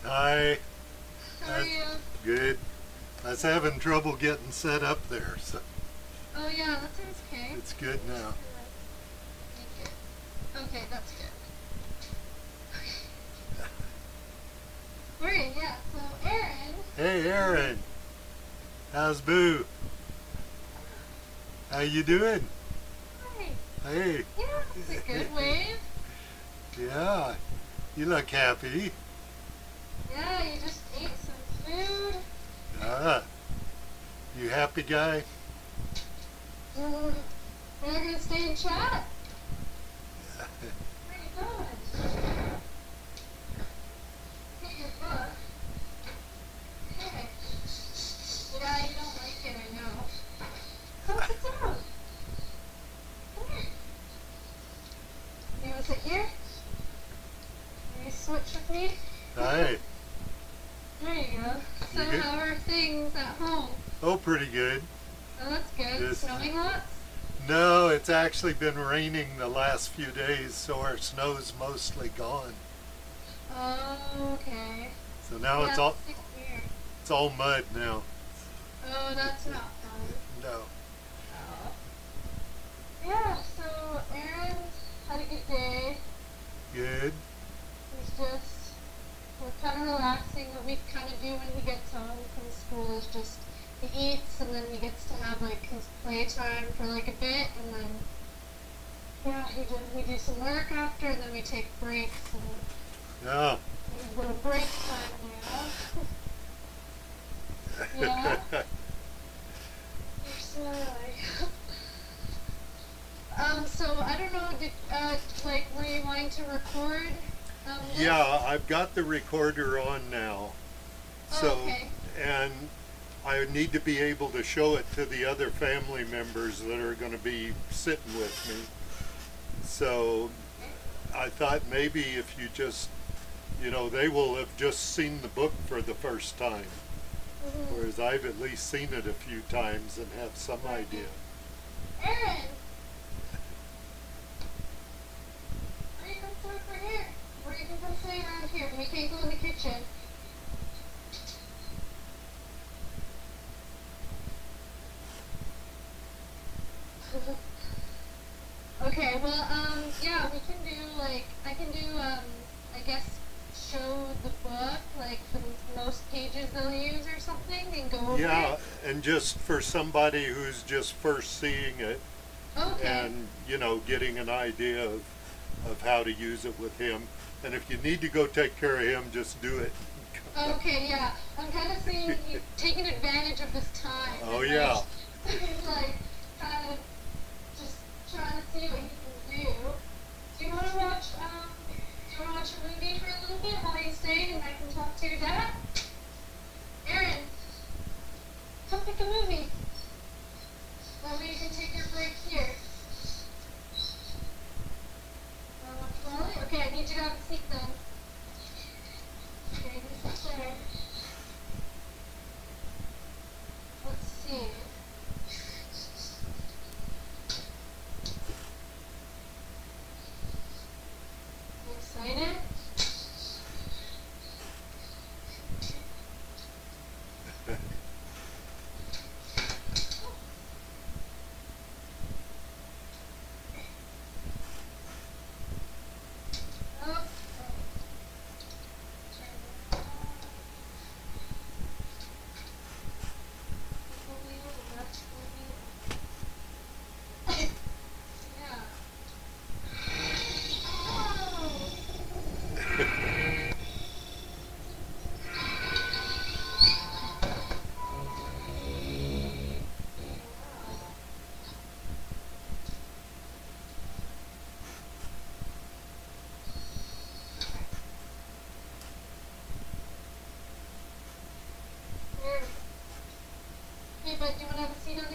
Hi. How are you? Good. I was having trouble getting set up there, so Oh yeah, that sounds okay. it's good now. Okay, that's good. Alright, yeah, so Aaron. Hey, Aaron. How's Boo? How you doing? Hi. Hey. Yeah, it's a good wave. Yeah. You look happy. Yeah, you just ate some food. Ah. You happy guy? We're gonna stay and chat. Where are you going? Get your book. Okay. Yeah, you don't like it, I know. Come sit down. Come here. You wanna sit here? Can you switch with me? Hi. There you go. So You good? how are things at home? Oh, pretty good. Oh, that's good. Yes. Snowing lots? No, it's actually been raining the last few days, so our snow's mostly gone. Oh, okay. So now Yeah, it's all that's weird. it's all mud now. Oh, that's not fun. No. Oh. Yeah, so Aaron had a good day. Good. We're kind of relaxing. What we kind of do when he gets home from school is just he eats and then he gets to have like his playtime for like a bit, and then yeah, we do some work after, and then we take breaks. And Yeah. it's a little break time now. Yeah. You're smiling. So I don't know. Like, were you wanting to record? Yeah, I've got the recorder on now. So, okay. and I need to be able to show it to the other family members that are going to be sitting with me. So I thought maybe if you just, they will have just seen the book for the first time. Mm-hmm. Whereas I've at least seen it a few times and have some idea. Aaron! Or you can sit over here. Or you can come stay around here. We can't go in the kitchen. Okay, well, yeah, we can do, like, I can do, I guess, show the book, like, the most pages they'll use or something, and go over Yeah, it. and just for somebody who's just first seeing it, Okay. and getting an idea of how to use it with him. And if you need to go take care of him, just do it. Okay, yeah. I'm kind of seeing you taking advantage of this time. Oh yeah. Like, kind of just trying to see what you can do. Do you want to watch a movie for a little bit while you stay and I can talk to your dad? Aaron, come pick a movie. That way you can take your break here. Okay, I need you to have a seat then. Okay, this is there. Let's see. You excited?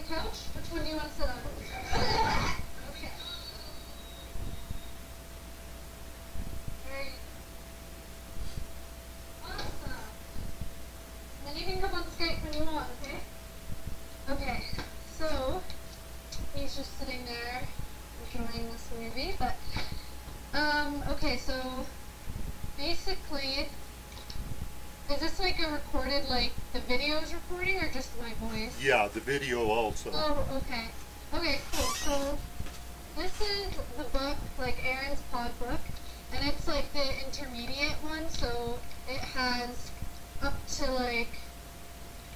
couch? Which one do you want to sit on? Okay. Very awesome. And then you can come on Skype when you want, okay? Okay, so he's just sitting there enjoying this movie, but okay, so basically, is this like a recorded, like the video is recording or just my voice? Yeah, the video also. Oh, okay. Okay, cool. So this is the book, like Aaron's pod book, and it's like the intermediate one, so it has up to like,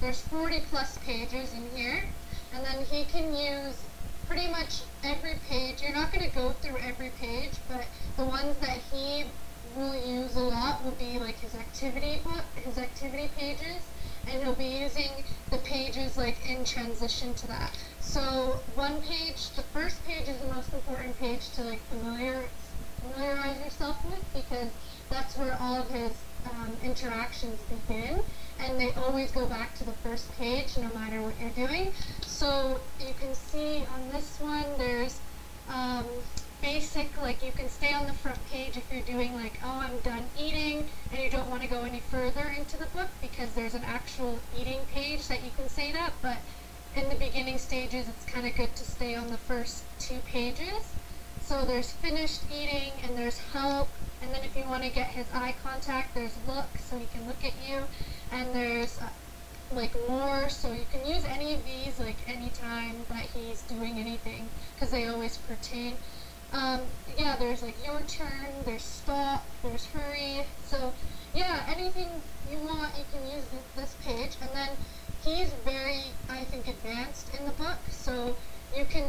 there's 40 plus pages in here, and then he can use pretty much every page. You're not going to go through every page, but the ones that he will use a lot will be like his activity book, his activity pages, and he'll be using the pages like in transition to that. So one page, the first page is the most important page to like familiarize yourself with, because that's where all of his interactions begin, and they always go back to the first page no matter what you're doing. So you can see on this one there's basic, like you can stay on the front page if you're doing like, oh, I'm done eating, and you don't want to go any further into the book because there's an actual eating page that you can say that, but in the beginning stages it's kind of good to stay on the first 2 pages. So there's finished eating, and there's help, and then if you want to get his eye contact, there's look, so he can look at you, and there's like more, so you can use any of these like anytime that he's doing anything, because they always pertain. Yeah, there's like your turn, there's stop, there's hurry, so yeah, anything you want you can use this page. And then he's very, I think, advanced in the book, so you can,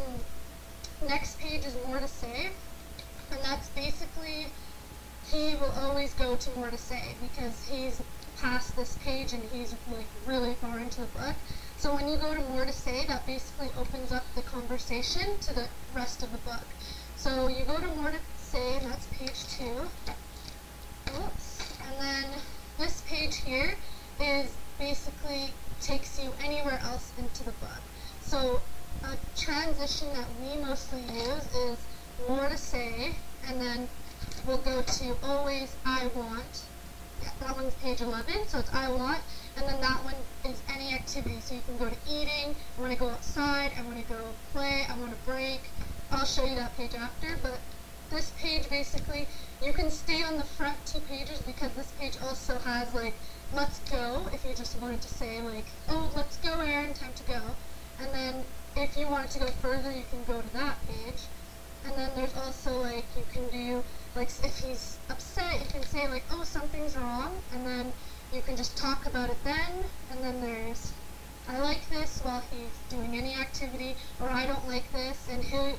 next page is more to say, and that's basically, he will always go to more to say because he's past this page and he's like really far into the book. So when you go to more to say, that basically opens up the conversation to the rest of the book. So you go to more to say, and that's page 2. Oops. And then this page here is basically takes you anywhere else into the book. So a transition that we mostly use is more to say, and then we'll go to always I want. Yeah, that one's page 11, so it's I want, and then that one is any activity. So you can go to eating, I want to go outside, I want to go play, I want to break. I'll show you that page after, but this page basically, you can stay on the front 2 pages because this page also has like, let's go, if you just wanted to say like, oh, let's go Aaron, time to go. And then if you wanted to go further, you can go to that page. And then there's also like, you can do, like if he's upset, you can say like, oh, something's wrong, and then you can just talk about it then. And then there's, I like this while he's doing any activity, or I don't like this, and he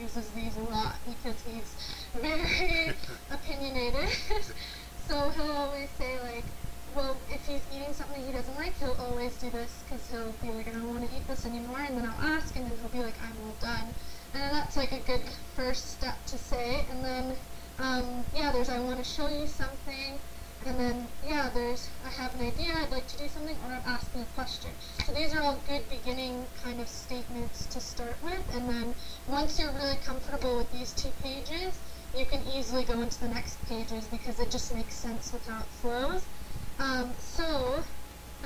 uses these a lot because he's very opinionated. So he'll always say like, well, if he's eating something he doesn't like, he'll always do this because he'll be like, I don't want to eat this anymore, and then I'll ask, and then he'll be like, I'm all done. And then that's like a good first step to say. And then, yeah, there's I want to show you something. And then, yeah, there's I have an idea, I'd like to do something, or I'm asking a question. So these are all good beginning kind of statements to start with. And then once you're really comfortable with these 2 pages, you can easily go into the next pages because it just makes sense with how it flows. So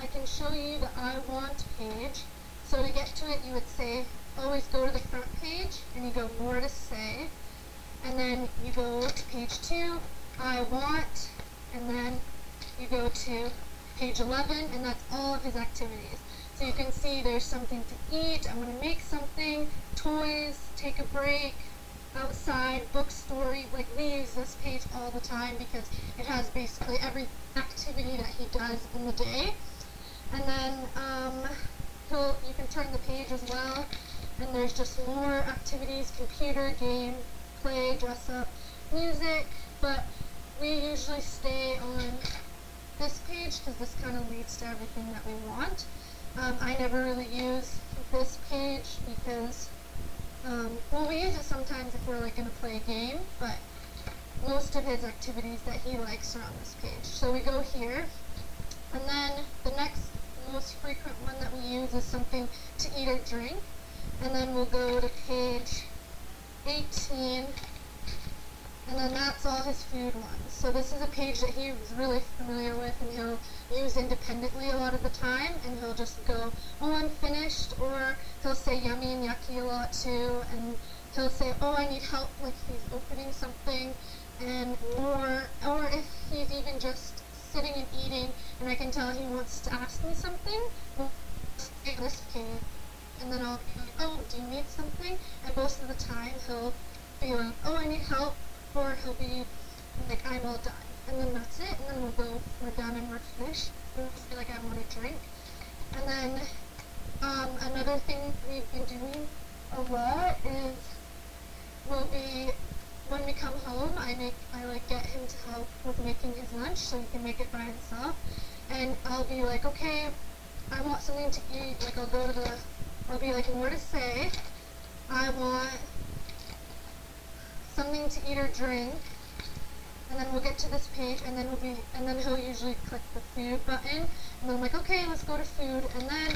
I can show you the I want page. So to get to it, you would say, always go to the front page, and you go more to say, and then you go to page 2, I want, and then you go to page 11, and that's all of his activities. So you can see there's something to eat, I want to make something, toys, take a break, outside, book story. Like we use this page all the time because it has basically every activity that he does in the day. And then you can turn the page as well, and there's just more activities, computer, game, play, dress up, music, but we usually stay on this page because this kind of leads to everything that we want. I never really use this page because, well, we use it sometimes if we're like going to play a game, but most of his activities that he likes are on this page. So we go here, and then the next most frequent one that we use is something to eat or drink, and then we'll go to page 18, and then that's all his food ones. So this is a page that he was really familiar with and he'll use independently a lot of the time, and he'll just go, oh, I'm finished, or he'll say yummy and yucky a lot too, and he'll say, oh, I need help, like he's opening something, and or if he's even just sitting and eating and I can tell he wants to ask me something, we'll say this page, and then I'll be like, oh, do you need something? And most of the time he'll be like, oh, I need help, or he'll be like, I'm all done. And then that's it, and then we'll go, we're done and we're finished. We'll feel like I want a drink. And then another thing we've been doing a lot is when we come home, I like get him to help with making his lunch so he can make it by himself. And I'll be like, okay, I want something to eat. Like I'll be like, what to say? I want something to eat or drink. And then we'll get to this page, and then he'll usually click the food button. And then I'm like, okay, let's go to food. And then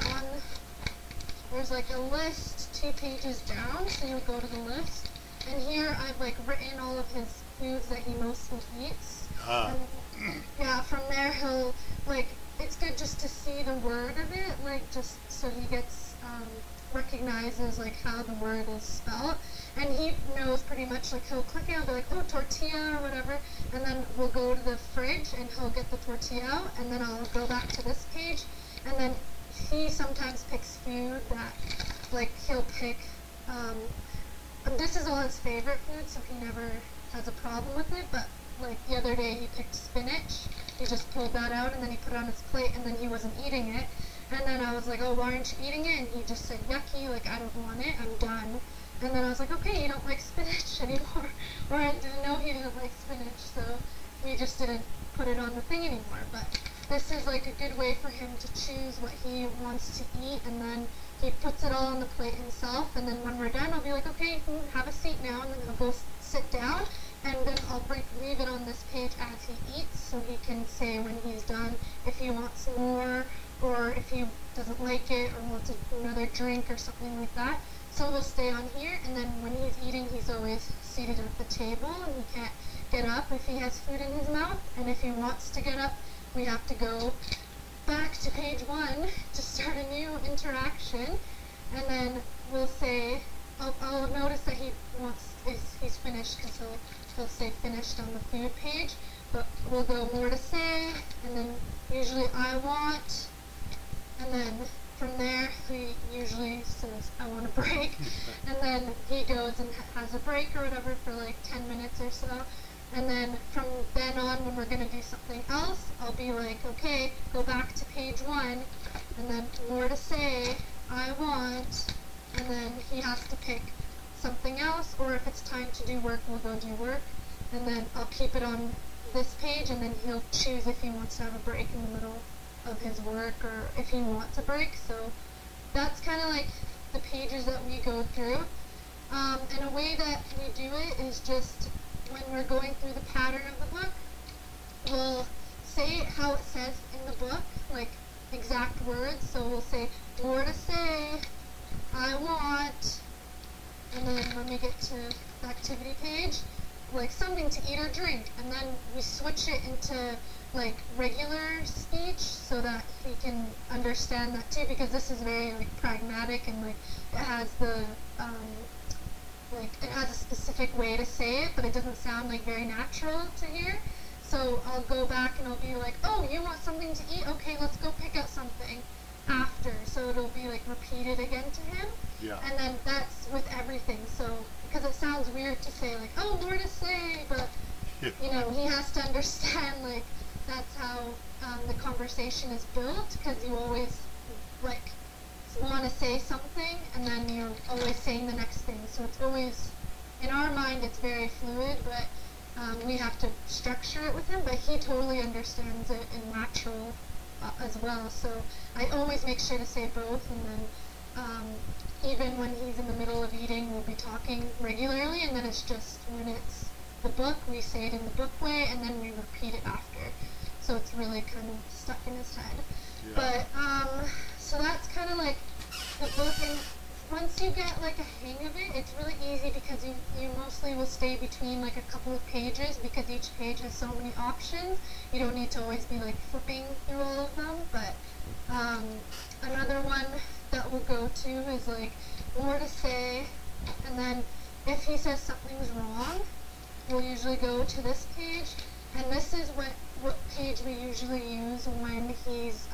there's like a list 2 pages down, so you'll go to the list. And here I've like written all of his foods that he mostly eats. And, yeah, from there he'll like, it's good just to see the word of it, like just so he gets recognizes like how the word is spelled, and he knows pretty much, like he'll click it, he'll be like, oh, tortilla or whatever, and then we'll go to the fridge and he'll get the tortilla out, and then I'll go back to this page, and then he sometimes picks food that, like he'll pick, this is all his favorite food, so he never has a problem with it, but like the other day he picked spinach, he just pulled that out and then he put it on his plate and then he wasn't eating it. And then I was like, oh, why aren't you eating it? And he just said, yucky, like, I don't want it, I'm done. And then I was like, okay, you don't like spinach anymore. Or I didn't know he didn't like spinach, so we just didn't put it on the thing anymore. But this is like a good way for him to choose what he wants to eat, and then he puts it all on the plate himself, and then when we're done, I'll be like, okay, you can have a seat now, and then he'll go sit down, and then I'll leave it on this page as he eats, so he can say when he's done if he wants more, or if he doesn't like it, or wants another drink or something like that. So we'll stay on here, and then when he's eating, he's always seated at the table, and he can't get up if he has food in his mouth, and if he wants to get up, we have to go back to page 1 to start a new interaction, and then we'll say, I'll notice that he's finished, because he'll say finished on the food page, but we'll go more to say, and then usually I want, and then from there he usually says I want a break, and then he goes and has a break or whatever for like 10 minutes or so, and then from then on when we're going to do something else, I'll be like, okay, go back to page 1, and then more to say, I want, and then he has to pick something else, or if it's time to do work, we'll go do work, and then I'll keep it on this page, and then he'll choose if he wants to have a break in the middle of his work, or if he wants a break. So that's kind of like the pages that we go through. And a way that we do it is just when we're going through the pattern of the book, we'll say it how it says in the book, like exact words. So we'll say, more to say, I want, and then when we get to the activity page, like something to eat or drink, and then we switch it into like regular speech so that he can understand that too, because this is very like pragmatic, and like it has the like it has a specific way to say it, but it doesn't sound like very natural to hear. So I'll go back and I'll be like, oh, you want something to eat? Okay, let's go pick up something after. So it'll be like repeated again to him. Yeah. And then that's with everything. So because it sounds weird to say like, oh, more to say, but you know, he has to understand like that's how the conversation is built, because you always like want to say something and then you're always saying the next thing. So it's always, in our mind, it's very fluid, but we have to structure it with him, but he totally understands it in natural as well. So I always make sure to say both, and then even when he's in the middle of eating, we'll be talking regularly, and then it's just when it's the book, we say it in the book way, and then we repeat it after. So it's really kind of stuck in his head. Yeah. But, so that's kind of like the book, and once you get like a hang of it, it's really easy because you mostly will stay between like a couple of pages because each page has so many options. You don't need to always be like flipping through all of them. But another one that we'll go to is like more to say, and then if he says something's wrong, we'll usually go to this page, and this is what page we usually use when he's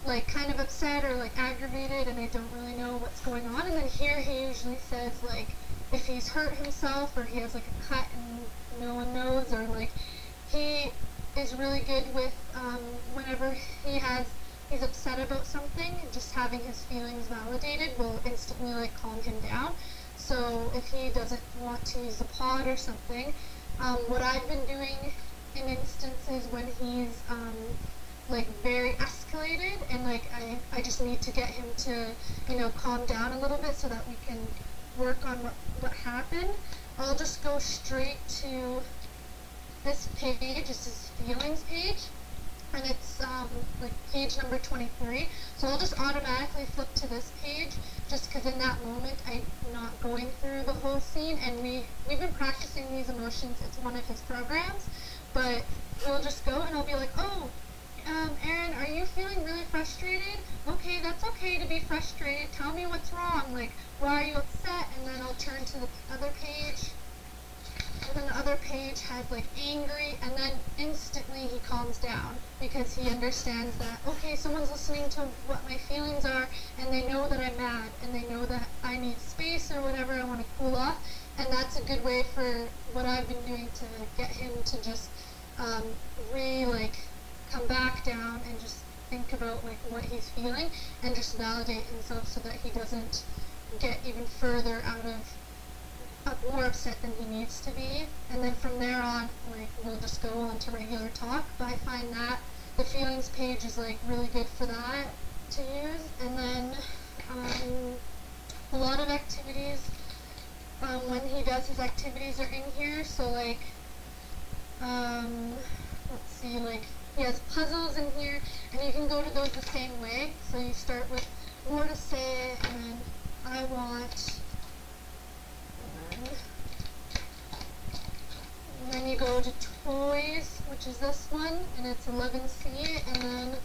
like kind of upset or like aggravated and I don't really know what's going on. And then here he usually says like if he's hurt himself or he has like a cut and no one knows, or like he is really good with whenever he's upset about something, just having his feelings validated will instantly like calm him down. So if he doesn't want to use the pod or something, what I've been doing in instances when he's like very escalated and like I just need to get him to, you know, calm down a little bit so that we can work on what happened, I'll just go straight to this page. This is feelings page, and it's like page number 23. So I'll just automatically flip to this page just because in that moment I'm not going through the whole scene, and we've been practicing these emotions. It's one of his programs, but we'll just go and I'll be like, oh, Erin, are you feeling really frustrated? Okay, that's okay to be frustrated. Tell me what's wrong. Like, why are you upset? And then I'll turn to the other page. And then the other page has like angry, and then instantly he calms down because he understands that, okay, someone's listening to what my feelings are, and they know that I'm mad, and they know that I need space or whatever, I want to cool off. And that's a good way for what I've been doing to get him to just come back down and just think about like what he's feeling and just validate himself so that he doesn't get even further out of more upset than he needs to be. And then from there on, like, we'll just go on to regular talk. But I find that the feelings page is like really good for that to use. And then a lot of activities, when he does his activities are in here. So like let's see, like he has puzzles in here, and you can go to those the same way. So you start with more to say, and then I want, and then you go to toys, which is this one, and it's 11C, and then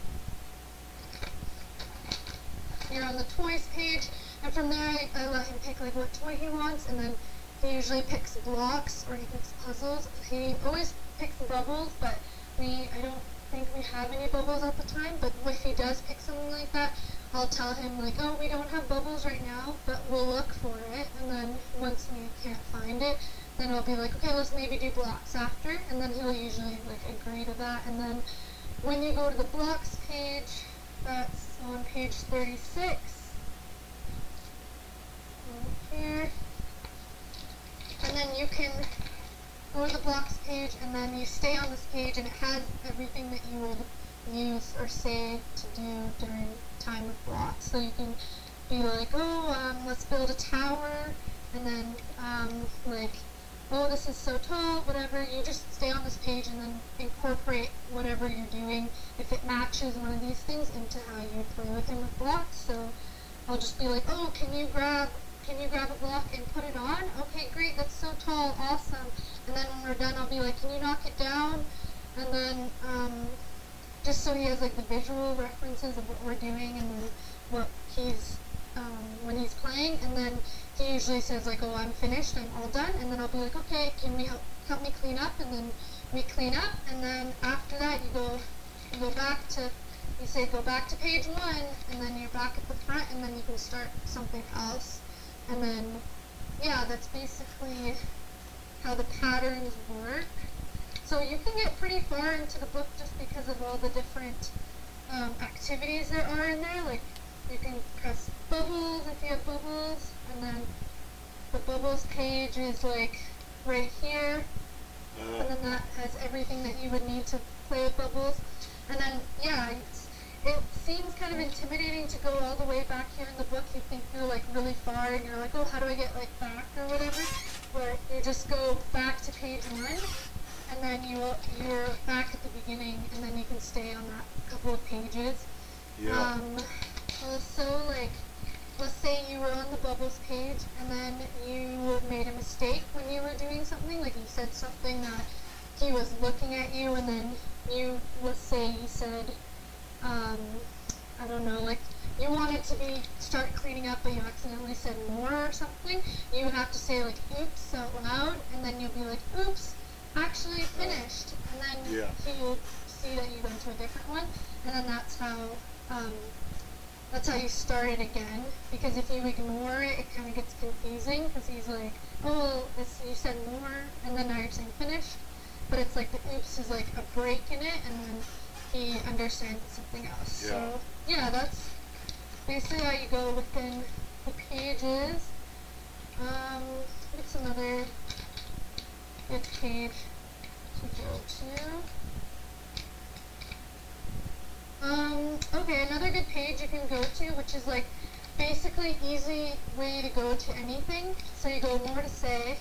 you're on the toys page, and from there I let him pick like what toy he wants, and then he usually picks blocks or he picks puzzles. He always picks bubbles, but I don't think we have any bubbles at the time, but if he does pick something like that, I'll tell him like, oh, we don't have bubbles right now, but we'll look for it. And then once we can't find it, then I'll be like, okay, let's maybe do blocks after, and then he'll usually like agree to that. And then when you go to the blocks page, that's on page 36 right here, and then you can go to the blocks page, and then you stay on this page, and it has everything that you would use or say to do during time of blocks. So you can be like, oh, let's build a tower, and then like, oh, this is so tall, whatever. You just stay on this page and then incorporate whatever you're doing, if it matches one of these things, into how you play with him with blocks. So I'll just be like, oh, can you grab a block and put it on? Okay, great, that's so tall, awesome. And then when we're done, I'll be like, can you knock it down? And then just so he has like the visual references of what we're doing and then what he's when he's playing. And then he usually says like, oh, I'm finished, I'm all done. And then I'll be like, okay, can we help me clean up? And then we clean up, and then after that you go back to, you say go back to page 1, and then you're back at the front, and then you can start something else. And then yeah, that's basically how the patterns work. So you can get pretty far into the book just because of all the different activities there are in there. Like you can press bubbles if you have bubbles, and then the bubbles page is like right here, and then that has everything that you would need to play with bubbles. And then yeah, it seems kind of intimidating to go all the way back here in the book. You think you're like really far, and you're like, oh, how do I get like back or whatever? But you just go back to page 1, and then you're back at the beginning, and then you can stay on that couple of pages. Yeah. Also, like, let's say you were on the bubbles page and then you made a mistake when you were doing something, like you said something that he was looking at you, and then you, let's say you said, I don't know, like you wanted to start cleaning up but you accidentally said more or something, you would have to say like oops out loud, and then you'll be like oops, actually finished, and then he'll see that you went to a different one, and then that's how you start it again, because if you ignore it, it kind of gets confusing, because he's like, oh, you said more, and then now you're saying finished, but it's like the oops is like a break in it, and then he understands something else. Yeah. So, yeah, that's basically how you go within the pages. What's another good page to go to? Okay, another good page you can go to, which is like basically easy way to go to anything. So you go more to say,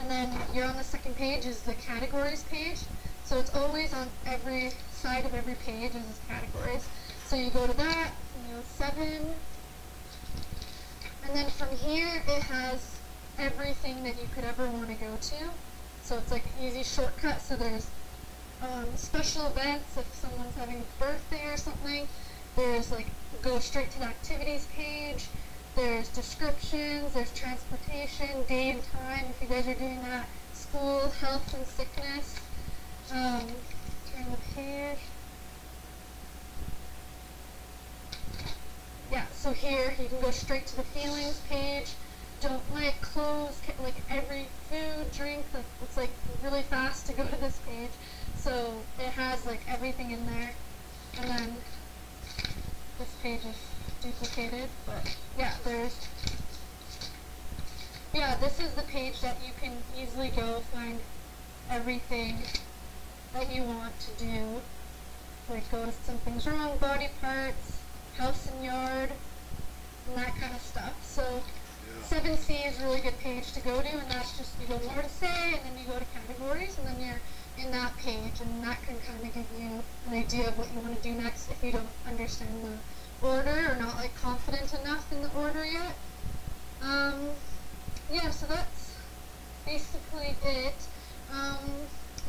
and then you're on the second page is the categories page. So it's always on every side of every page is categories. So you go to that, and you go 7, and then from here it has everything that you could ever want to go to. So it's like an easy shortcut. So there's special events, if someone's having a birthday or something, there's like go straight to the activities page, there's descriptions, there's transportation, day and time if you guys are doing that, school, health and sickness. Turn the page. Yeah, so here you can go straight to the feelings page. Don't like clothes, like every food, drink, like it's like really fast to go to this page. So it has like everything in there, and then this page is duplicated, but yeah, this is the page that you can easily go find everything that you want to do. Like go to something's wrong, body parts, house and yard, and that kind of stuff. So 7C is a really good page to go to, and that's just you go more to say, and then you go to categories, and then you're in that page, and that can kind of give you an idea of what you want to do next if you don't understand the order or not like confident enough in the order yet. Yeah, so that's basically it.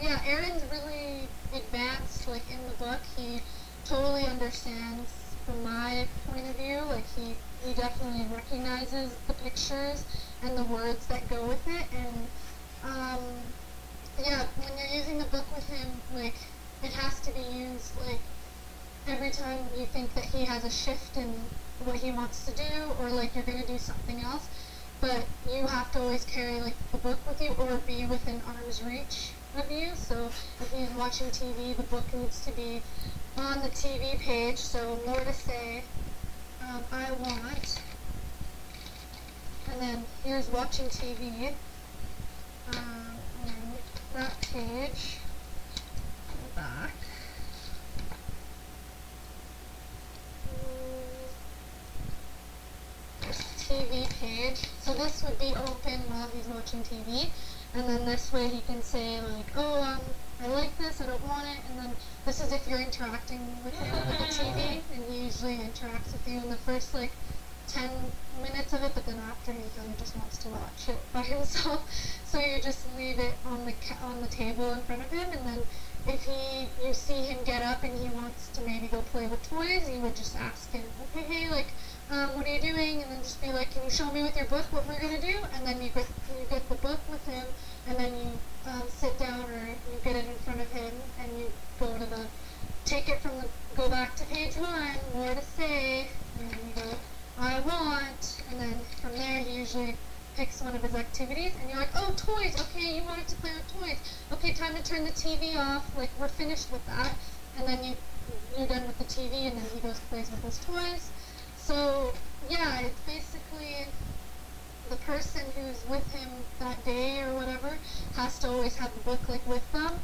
Yeah, Aaron's really advanced, like in the book. He totally understands from my point of view, like he definitely recognizes the pictures and the words that go with it, and yeah, when you're using the book with him, like it has to be used like every time you think that he has a shift in what he wants to do, or like you're going to do something else, but you have to always carry like the book with you or be within arm's reach of you. So if he's watching TV, the book needs to be on the TV page. So more to say, I want, and then here's watching TV, and that page, go back. There's TV page. So this would be open while he's watching TV, and then this way he can say like, oh, I like this, I don't want it, and then this is if you're interacting with him with the TV, and he usually interacts with you in the first like 10 minutes of it, but then after he kind of just wants to watch it by himself. So you just leave it on the table in front of him, and then if you see him get up and he wants to maybe go play with toys, you would just ask him, okay, hey, like, what are you doing? And then just be like, can you show me with your book what we're gonna do? And then you get the book with him, and then you sit down or you get it in front of him, and you go back to page 1, more to say, and then you go, I want, and then from there he usually picks one of his activities, and you're like, oh, toys, okay, you wanted to play with toys, okay, time to turn the TV off, like, we're finished with that, and then you're done with the TV, and then he goes plays with his toys. So, yeah, it's basically the person who's with him that day or whatever has to always have the book, like, with them,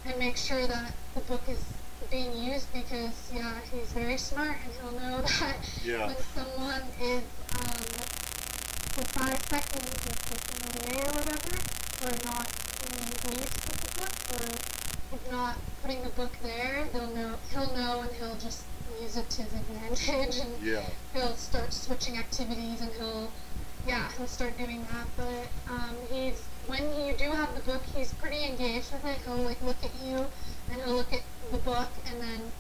and make sure that the book is being used, because, yeah, he's very smart, and he'll know that when someone is, for 5 seconds is taking away or whatever, or not engaged with the book, or if not putting the book there, he'll know, and he'll just use it to his advantage, and Yeah. he'll start switching activities, and he'll start doing that. But when you do have the book, he's pretty engaged with it. He'll like look at you, and he'll look at the book, and then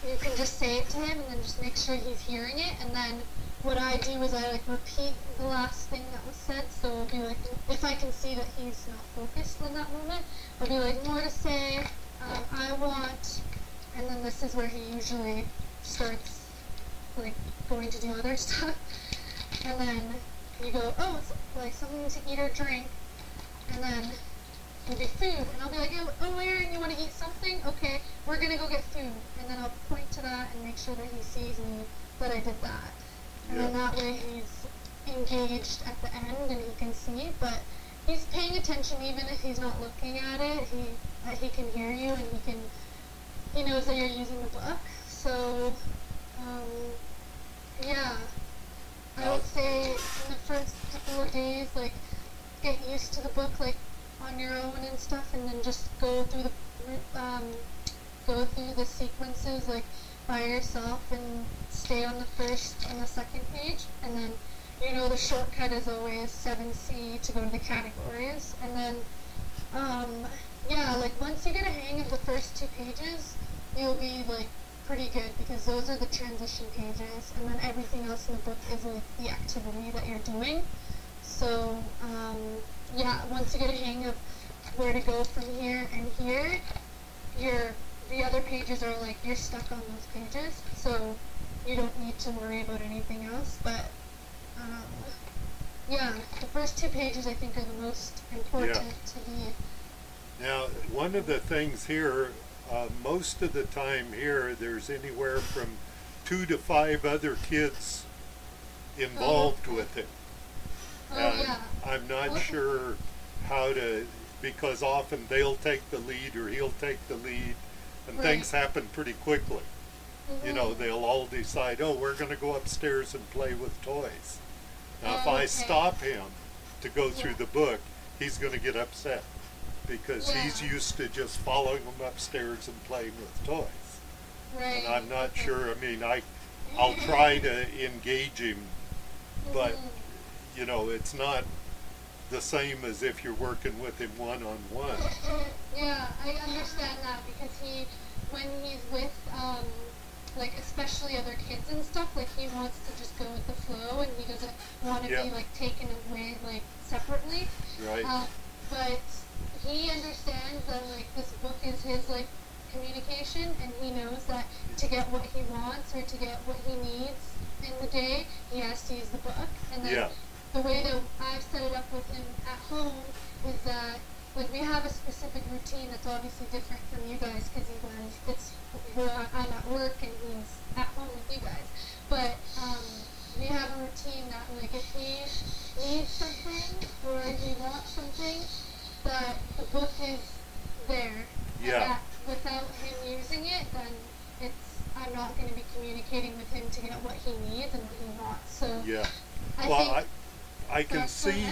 you can just say it to him, and then just make sure he's hearing it. And then what I do is I like repeat the last thing that was said. So it'll be like, if I can see that he's not focused in that moment, I'll be like, more to say, I want, and then this is where he usually starts like going to do other stuff. And then you go, oh, it's like something to eat or drink, and then it'll be food, and I'll be like, oh, Aaron, you want to eat something? Okay, we're gonna go get food, and then I'll point to that and make sure that he sees me that I did that, and then that way he's engaged at the end and he can see, but he's paying attention even if he's not looking at it. He can hear you, and he knows that you're using the book. So yeah. I would say in the first couple of days, like, get used to the book, like, on your own and stuff, and then just go through the sequences, like, by yourself, and stay on the first and the second page, and then, the shortcut is always 7C to go to the categories, and then, like, once you get a hang of the first 2 pages, you'll be, like, pretty good, because those are the transition pages, and then everything else in the book is like the activity that you're doing. So once you get a hang of where to go from here and here, the other pages are like, you're stuck on those pages, so you don't need to worry about anything else. But the first 2 pages I think are the most important to be. Now, one of the things here, most of the time here, there's anywhere from 2 to 5 other kids involved with it. And I'm not sure how to, because often they'll take the lead or he'll take the lead, and things happen pretty quickly. They'll all decide, oh, we're going to go upstairs and play with toys. Now, if I stop him to go through the book, he's going to get upset, because he's used to just following them upstairs and playing with toys. And I'm not sure, I'll try to engage him, but, it's not the same as if you're working with him one-on-one. Yeah, I understand that, because when he's with, like, especially other kids and stuff, like, he wants to just go with the flow, and he doesn't want to be, like, taken away, like, separately. Right. But he understands that, like, this book is his, like, communication, and he knows that to get what he wants or to get what he needs in the day, he has to use the book. And then the way that I've set it up with him at home is that, like, we have a specific routine that's obviously different from you guys, because it's where I'm at work and he's at home with you guys. But we have a routine that, like, if he needs something or he wants something, that the book is there. And that without him using it, then I'm not going to be communicating with him to get what he needs and what he wants. So I can see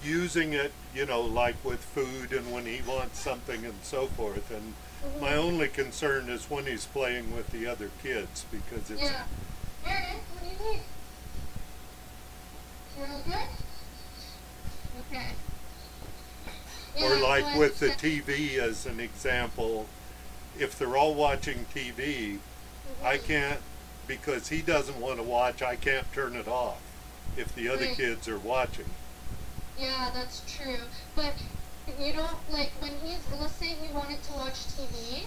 using it, like with food and when he wants something and so forth. And my only concern is when he's playing with the other kids, because it's... Aaron, what do you need? You're all good? Okay. Or like with the TV as an example, if they're all watching TV, I can't, because he doesn't want to watch, I can't turn it off if the other kids are watching. Yeah, that's true. But you don't, like, when let's say he wanted to watch TV,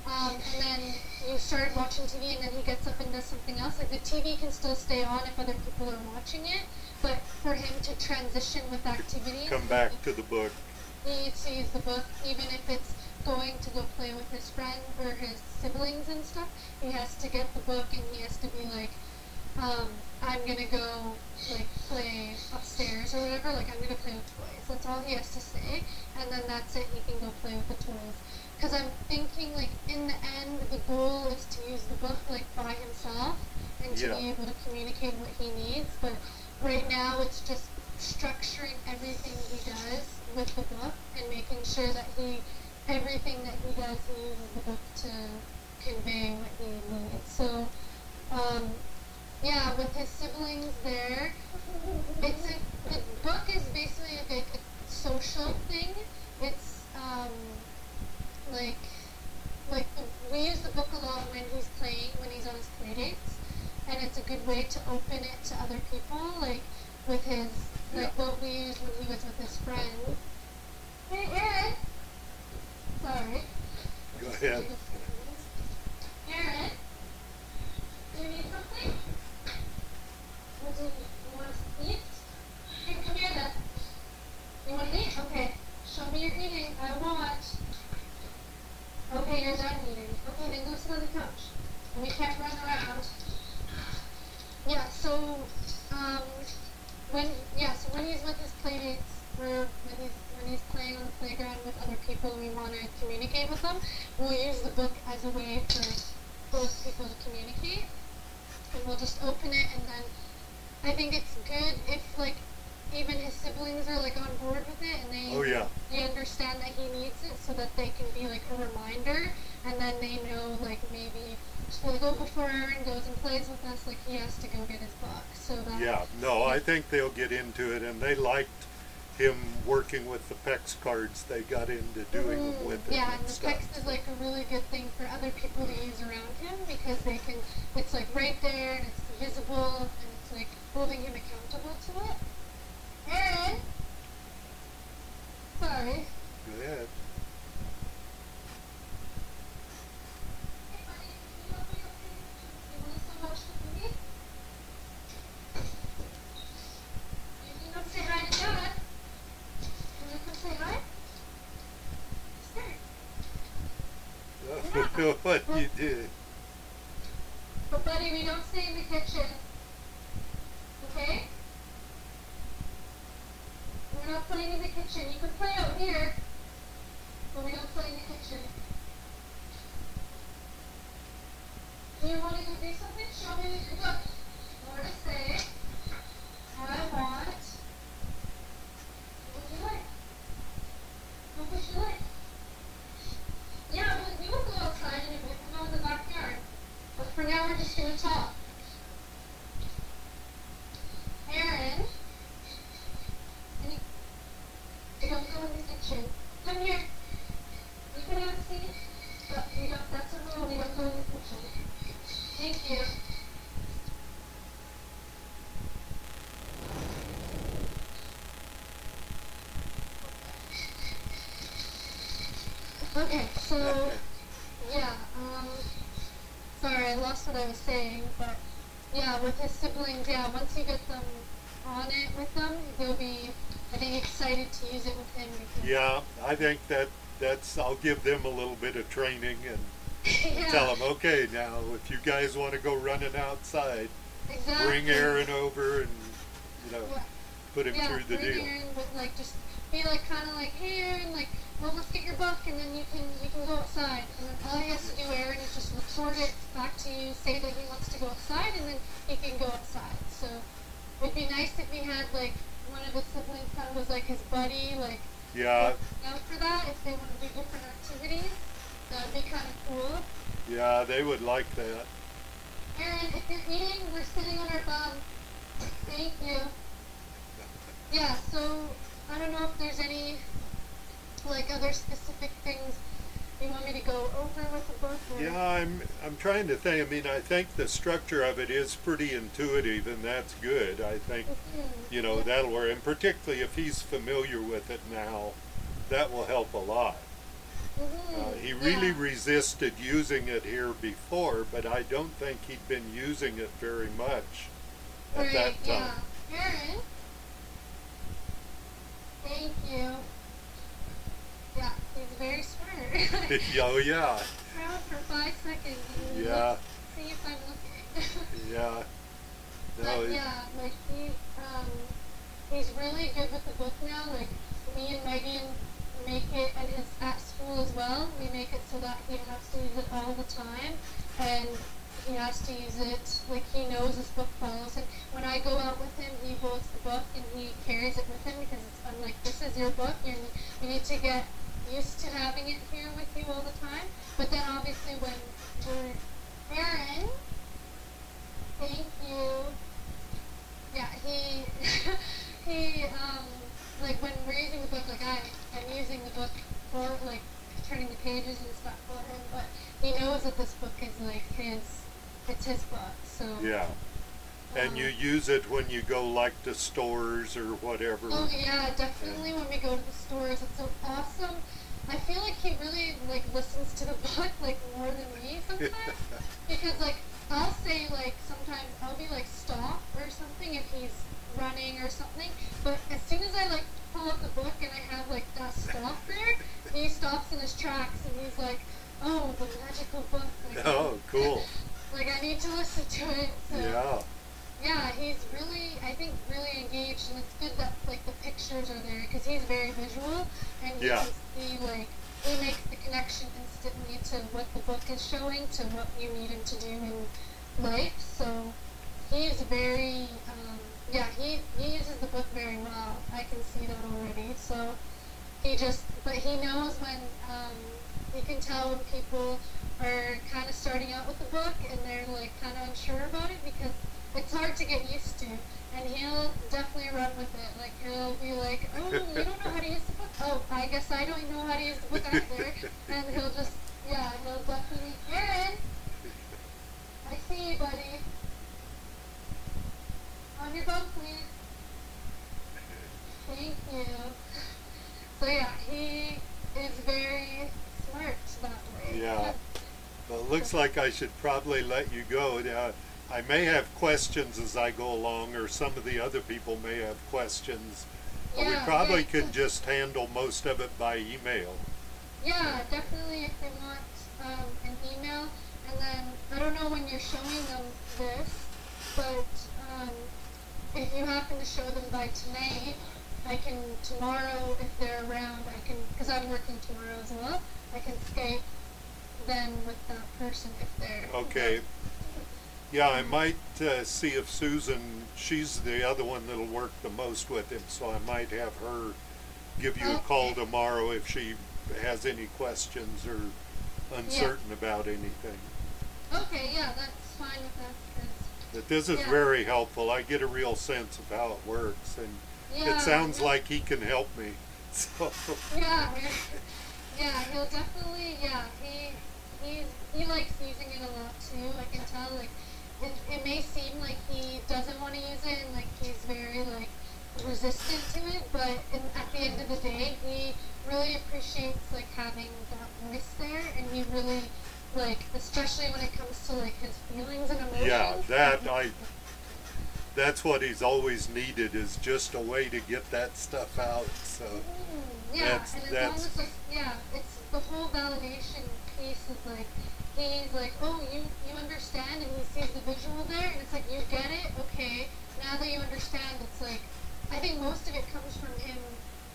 and then you started watching TV and then he gets up and does something else, like, the TV can still stay on if other people are watching it, but for him to transition with activities, come back to the book. He needs to use the book, even if it's going to go play with his friend or his siblings and stuff. He has to get the book, and he has to be like, I'm gonna go, like, play upstairs or whatever, like, I'm gonna play with toys. That's all he has to say, and then that's it, he can go play with the toys. Because I'm thinking, like, in the end, the goal is to use the book, like, by himself, and to be able to communicate what he needs, but right now it's just structuring everything he does with the book, and making sure that everything that he does, he uses the book to convey what he needs. So, yeah, with his siblings there, the book is basically like a social thing. It's like we use the book a lot when he's playing, when he's on his play dates, and it's a good way to open it to other people, like with his, like what we used when he was with his friend. Hey, Aaron! Sorry. Go ahead. Aaron, do you need something? Do you want to eat? Here, come here then. You want to eat? Okay. Show me you're eating. I want. Okay, you're done eating. Okay, then go sit on the couch. And we can't run around. Yeah, so, when he's with his playmates, or when he's playing on the playground with other people and we want to communicate with them, we'll use the book as a way for both people to communicate. And we'll just open it, and then I think it's good if, like, even his siblings are, like, on board with it, and they understand that he needs it, so that they can be, like, a reminder, and then they know, like, maybe before Aaron goes and plays with us, like, he has to go get his book. So that I think they'll get into it, and they liked him working with the PEX cards. They got into doing them with it. Yeah, and the PEX is like a really good thing for other people to use around him, because they can, it's like right there, and it's visible, and it's like holding him accountable to it. Aaron! Sorry. Go ahead. Hey buddy, you want to still watch the movie? You don't say hi to Dad. You want to come say hi? Sure. What you did. But buddy, we don't stay in the kitchen. Okay? We're not playing in the kitchen. You can play out here, but we don't play in the kitchen. Do you want to go do something? Show me your book. Warda, say, I want. What would you like? What would you like? Yeah, we will go outside and we'll go in the backyard. But for now, we're just going to talk. Aaron, you don't go in the kitchen. Come here. You can have a seat, but that's a rule. We don't go in the kitchen. Thank you. Okay, so, yeah, sorry, I lost what I was saying, but, yeah, with his siblings, yeah, once you get them on it with them, they'll be, I think, excited to use it with him. Yeah, I think I'll give them a little bit of training and tell them, okay, now, if you guys want to go running outside, bring Aaron over and, put him through the deal. Aaron would, like, just be, like, kind of like, hey, Aaron, like, well, let's get your book, and then you can go outside. And then all he has to do, Aaron, is just record it back to you, say that he wants to go outside, and then he can go outside. So it'd be nice if he had, like, one of his siblings kind of was like his buddy, like, out for that, if they want to do different activities. That would be kind of cool. Yeah, they would like that. Aaron, if you're eating, we're sitting on our bum. Thank you. Yeah, so I don't know if there's any, like, other specific things you want me to go over with the book? Or? Yeah, I'm trying to think. I mean, I think the structure of it is pretty intuitive, and that's good. I think, that'll work. And particularly if he's familiar with it now, that will help a lot. He really resisted using it here before, but I don't think he'd been using it very much at that time. Yeah. Aaron? Thank you. Yeah, he's very smart. Oh, yeah. Around for 5 seconds. Yeah. See if I'm looking. Yeah. No, but yeah, like he's really good with the book now. Like me and Megan make it at school as well. We make it so that he has to use it all the time, and he has to use it, like he knows this book follows him. When I go out with him, he holds the book and he carries it with him because I'm like, this is your book, and you need to get used to having it here with you all the time. But then obviously when Aaron, thank you. Yeah, he, he, like when we're using the book, like I'm using the book for, like, turning the pages and stuff for him, but he knows that this book is like it's his book, so. Yeah. And you use it when you go like to stores or whatever. Oh yeah, definitely when we go to the stores. It's so awesome. I feel like he really like listens to the book like more than me sometimes. Because like I'll say like sometimes I'll be like stop or something if he's running or something. But as soon as I like pull up the book and I have like that stop there, he stops in his tracks and he's like, oh, the magical book. Like, oh, cool. Like I need to listen to it. So. Yeah. Yeah, he's really, I think, really engaged, and it's good that, like, the pictures are there, because he's very visual, and you can see, like, he makes the connection instantly to what the book is showing, to what you need him to do in life, so he's very, yeah, he uses the book very well. I can see that already, so but he knows when, you can tell when people are kind of starting out with the book, and they're, like, kind of unsure about it, because it's hard to get used to, and he'll definitely run with it. Like, he'll be like, oh, you don't know how to use the book? Oh, I guess I don't know how to use the book either. And he'll just, yeah, he'll definitely, Aaron, I see you, buddy. On your boat, please. Thank you. So, yeah, he is very smart that way. Yeah. Well, it looks like I should probably let you go. I may have questions as I go along, or some of the other people may have questions. Yeah, we probably can just handle most of it by email. Yeah, definitely if they want an email. And then, I don't know when you're showing them this, but if you happen to show them by tonight, I can, tomorrow, if they're around, I can, because I'm working tomorrow as well, I can Skype then with that person if they're... Okay. Yeah, I might see if Susan, she's the other one that'll work the most with him, so I might have her give you a call tomorrow if she has any questions or uncertain about anything. Okay, yeah, that's fine with us. But this is very helpful. I get a real sense of how it works, and it sounds like he can help me. So. Yeah, he'll definitely, he likes using it a lot too. I can tell, like, it may seem like he doesn't want to use it and like he's very like resistant to it, but at the end of the day, he really appreciates like having that voice there, and he really like, especially when it comes to like his feelings and emotions. Yeah, that's what he's always needed, is just a way to get that stuff out. So yeah, and as long as like, it's the whole validation piece is like, he's like, oh, you understand, and he sees the visual there, and it's like, you get it, okay, now that you understand, it's like, I think most of it comes from him,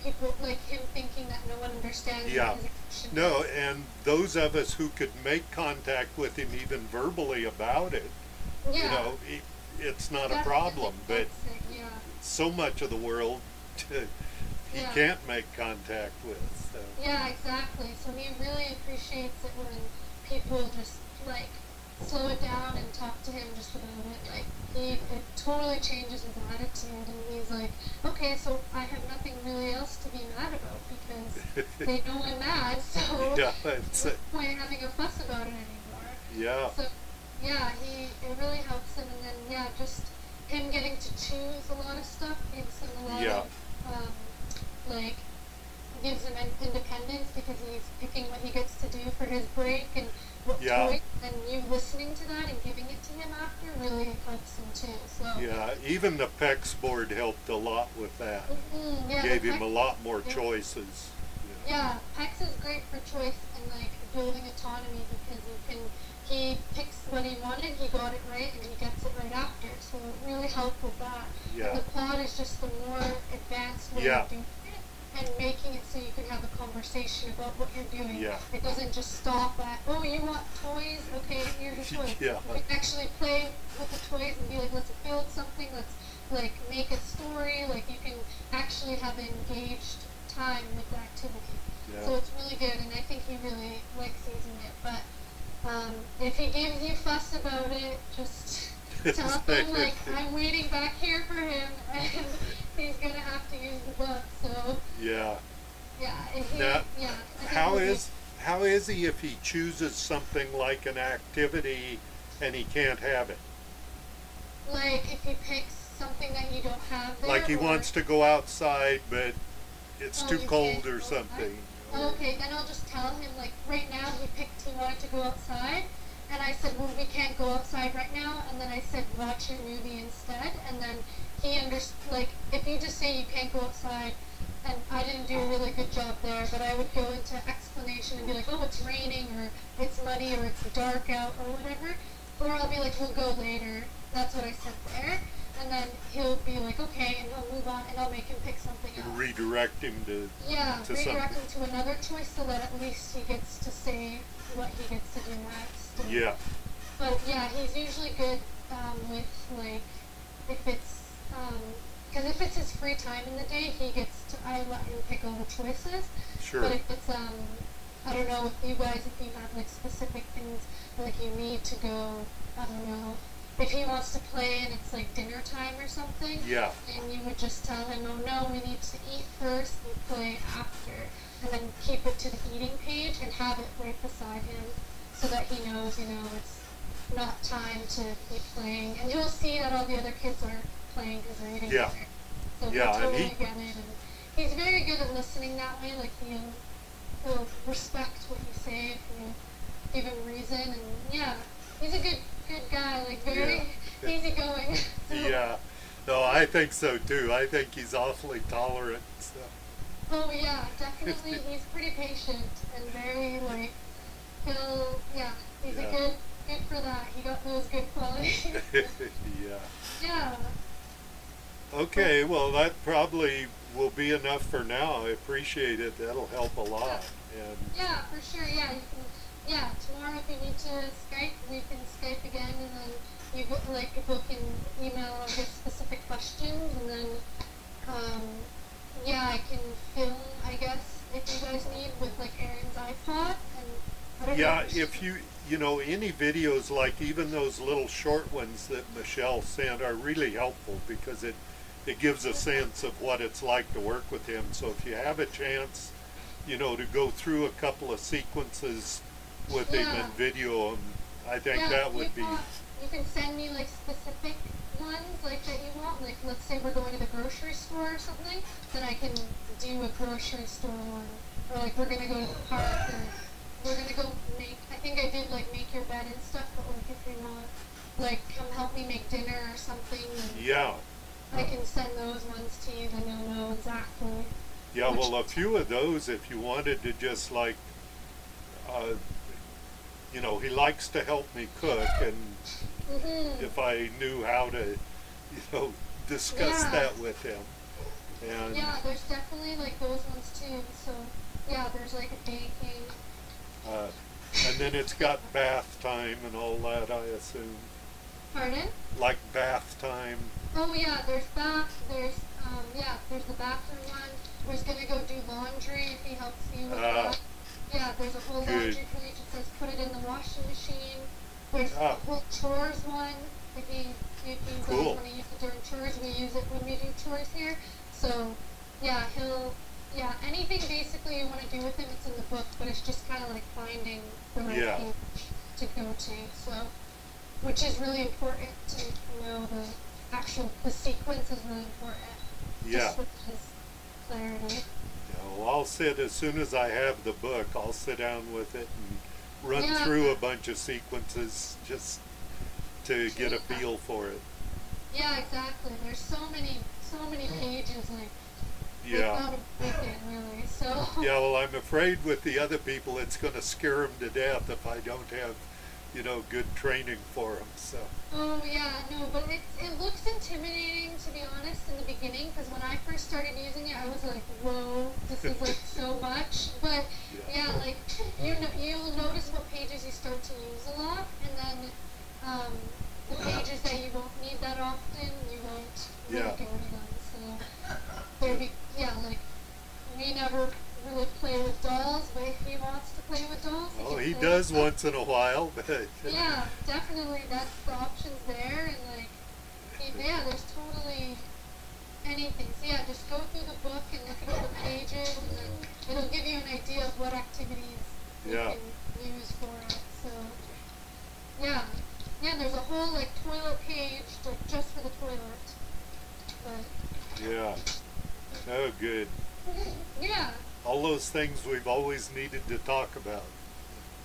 people, like him thinking that no one understands his emotions. No, and those of us who could make contact with him even verbally about it, you know, it's not a problem, but so much of the world he can't make contact with. So. Yeah, exactly, so he really appreciates it when people just like slow it down and talk to him just about it. Like it totally changes his attitude, and he's like, okay, so I have nothing really else to be mad about because they know I'm mad, so there's no point in having a fuss about it anymore. Yeah. So it really helps him, and then just him getting to choose a lot of stuff gives him a lot of like, gives him independence because he's picking what he gets to do for his break and what toys, and you listening to that and giving it to him after really helps him too. So even the PEX board helped a lot with that. Gave him a lot more choices. Yeah, PEX is great for choice and like building autonomy because he picks what he wanted, he got it right, and he gets it right after. So it really helped with that. And the pod is just the more advanced way of doing it, and making it so you can have a conversation about what you're doing. It doesn't just stop at, oh, you want toys? Okay, here's your toys. You can actually play with the toys and be like, let's build something, let's like make a story, like you can actually have an engaged time with the activity. So it's really good, and I think he really likes using it. But if if he gives you fuss about it, just tell him, like, I'm waiting back here for him, and he's gonna have to use the book. So yeah. yeah, if he, Now, yeah. how is he if he chooses something like an activity and he can't have it? Like if he picks something that you don't have there, Like he wants to go outside, but it's too you cold can't or go something. outside? Okay, then I'll just tell him, like, right now he wanted to go outside, and I said, well, we can't go outside right now, and then I said, watch your movie instead, and then he like, if you just say you can't go outside, and I didn't do a really good job there, but I would go into explanation and be like, oh, it's raining, or it's muddy, or it's dark out, or whatever, or I'll be like, we'll go later. That's what I said there. And then he'll be like, okay, and he'll move on, and I'll make him pick something else. Redirect him to redirect him to another choice so that at least he gets to say what he gets to do next. Yeah. But yeah, he's usually good with, like, if it's, because if it's his free time in the day, I let him pick all the choices. Sure. But if it's, I don't know, if you have, like, specific things, like you need to go, I don't know, if he wants to play and it's like dinner time or something, yeah, and you would just tell him, oh no, we need to eat first and play after, and then keep it to the eating page and have it right beside him so that he knows, it's not time to be playing. And you'll see that all the other kids are playing because they're eating dinner. So he'll totally get it. And he's very good at listening that way. Like he'll respect what you say if you give him reason. And yeah, he's a good guy, like very easygoing. So. Yeah, no, I think so too. I think he's awfully tolerant. So. Oh yeah, definitely. He's pretty patient and very like he's a good for that. He got those good qualities. Yeah. Yeah. Okay, well that probably will be enough for now. I appreciate it. That'll help a lot. And yeah, for sure. Yeah, you can. Yeah, tomorrow if you need to Skype, we can Skype again, and then you book an email with specific questions, and then I can film, I guess, if you guys need, with like Aaron's iPod, and I don't know. If any videos, like even those little short ones that Michelle sent, are really helpful because it gives a sense of what it's like to work with him. So if you have a chance, to go through a couple of sequences with him and video him, I think that would be. You can send me like specific ones like that you want. Like let's say we're going to the grocery store or something, then I can do a grocery store one. Or like we're gonna go to the park, or we're gonna go make. I think I did like make your bed and stuff. But like if you want, like come help me make dinner or something. Yeah. I can send those ones to you, then you'll know exactly. Yeah, well, a few of those, if you wanted to just like. He likes to help me cook, and if I knew how to, discuss that with him. And yeah, there's definitely like those ones too. So yeah, there's like a baking. And then it's got bath time and all that, I assume. Pardon? Like bath time. Oh yeah, there's the bathroom one. There's gonna go do laundry if he helps you with that. Yeah, there's a whole laundry page that says put it in the washing machine. There's a whole chores one. If you guys want to use it during chores, we use it when we do chores here. So yeah, anything basically you want to do with him, it's in the book, but it's just kind of like finding the right page to go to. So, which is really important to know the sequence is really important. Yeah. Just with his clarity. Well, I'll sit, as soon as I have the book, I'll sit down with it and run through a bunch of sequences just to get a feel for it. Yeah, exactly. There's so many pages, like, without a book in, really, so. Yeah, well, I'm afraid with the other people it's going to scare them to death if I don't have, good training for them, so. Oh, yeah, no, but it looks intimidating, to be honest, in the beginning, because when I first started using it, I was like, whoa, this is, like, so much, but, like, you'll notice what pages you start to use a lot, and then, the pages that you won't need that often, you won't really go to them, so, like, we never really play with dolls, but if he wants to play with dolls, he does once in a while, but yeah, definitely that's the options there, and like, yeah, there's totally anything. So yeah, just go through the book and look at all the pages, and then it'll give you an idea of what activities you yeah, can use for it. So yeah, yeah, there's a whole like toilet page like just for the toilet. But yeah. Oh, good. yeah, All those things we've always needed to talk about.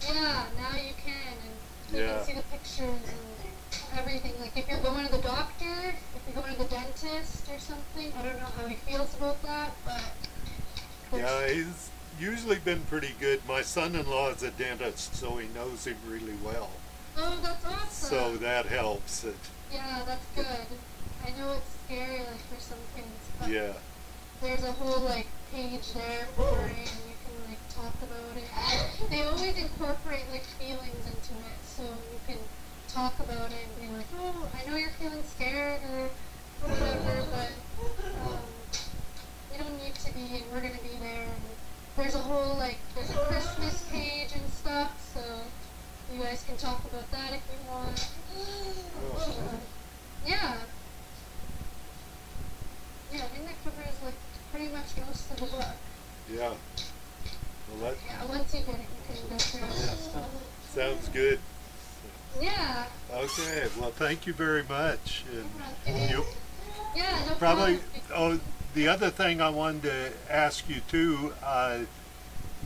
yeah, now you can, and you Yeah. can see the pictures and everything. Like if you're going to the doctor, if you're going to the dentist or something, I don't know how he feels about that, but Yeah, he's usually been pretty good. My son-in-law is a dentist, so he knows him really well. oh, that's awesome. So that helps. Yeah, that's good. I know it's scary, like for some kids, but Yeah, there's a whole like page there for it, and you can like talk about it. They always incorporate like feelings into it, so you can talk about it and be like, oh, I know you're feeling scared or whatever, but you don't need to be, and we're gonna be there. And there's a whole like there's a Christmas page and stuff, so you guys can talk about that if you want. Yeah. Yeah, I think that covers like pretty much most of the book. yeah. Well, that Yeah, once you get it, you can go through it. sounds good. Yeah. Okay, well, thank you very much. And you Yeah, no probably, problem. the other thing I wanted to ask you too,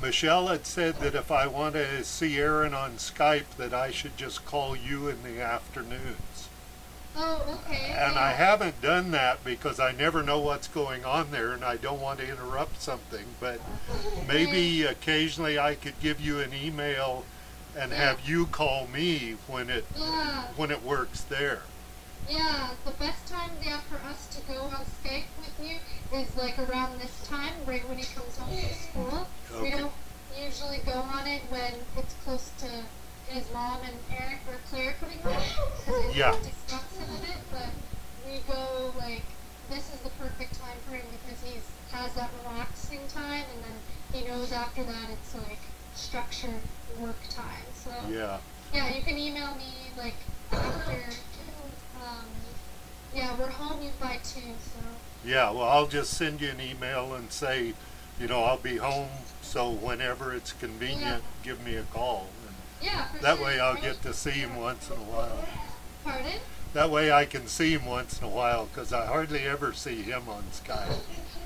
Michelle had said that if I want to see Aaron on Skype, that I should just call you in the afternoons. Oh, okay. And yeah. I haven't done that because I never know what's going on there and I don't want to interrupt something. But maybe occasionally I could give you an email and have you call me when it works there. Yeah, the best time, yeah, for us to go on Skype with you is like around this time, right when he comes home from school. Okay. We don't usually go on it when it's close to his mom and Eric or Claire coming home, because it Yeah. disrupts him a bit, but we go like, this is the perfect time for him because he has that relaxing time, and then he knows after that it's like structured work time. So Yeah. yeah, you can email me like after. Yeah, we're home by 2, so. Yeah, well, I'll just send you an email and say, I'll be home, so whenever it's convenient, give me a call. And yeah, for that sure. way I'll get to see him once in a while. Pardon? That way I can see him once in a while, because I hardly ever see him on Skype.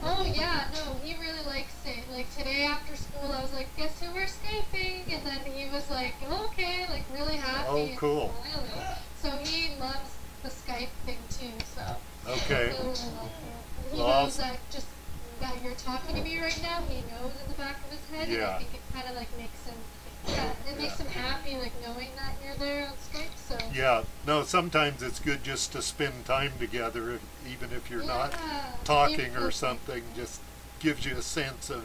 Oh yeah, no, he really likes it. Like today after school, I was like, guess who we're Skyping? And then he was like, okay, like really happy. Oh, cool. And smiling. So he loves the Skype thing too, so. Okay. He really like it. He Well, knows that just that you're talking to me right now, he knows in the back of his head, and Yeah. I think it kind of like makes him, it makes him happy, like knowing that you're there on Skype, so. Yeah, no, sometimes it's good just to spend time together, even if you're not Yeah, talking or beautiful. something, just gives you a sense of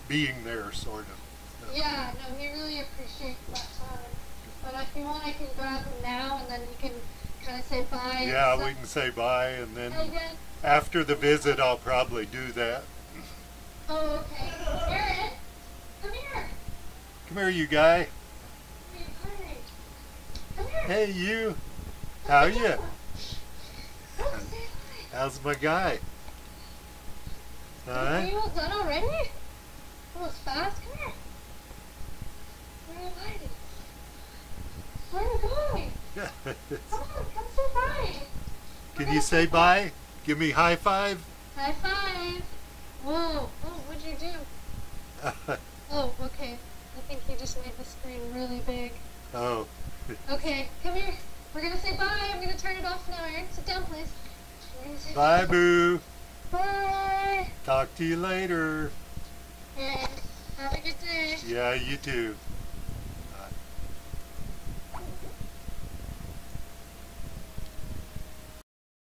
being there, sort of. So, Yeah, no, he really appreciates that time. But if you want, I can grab him now, and then you can kind of say bye. and yeah, stuff. we can say bye, and then Again. after the visit, I'll probably do that. Oh, okay. Aaron, come here. Come here, you guy. Hi. Come here. Hey, you. How you? Oh, say hi. How's my guy? Are Huh? you all done already? That was fast. Come here. Where are you hiding? Where are you going? Come on, come say bye. Can you say bye? Give me high five? High five. Whoa. Oh, what'd you do? Oh, okay. I think you just made the screen really big. Oh. Okay, come here. We're gonna say bye. I'm gonna turn it off now, Aaron. Sit down, please. We're gonna say Bye, boo. bye. Talk to you later. And have a good day. Yeah, you too.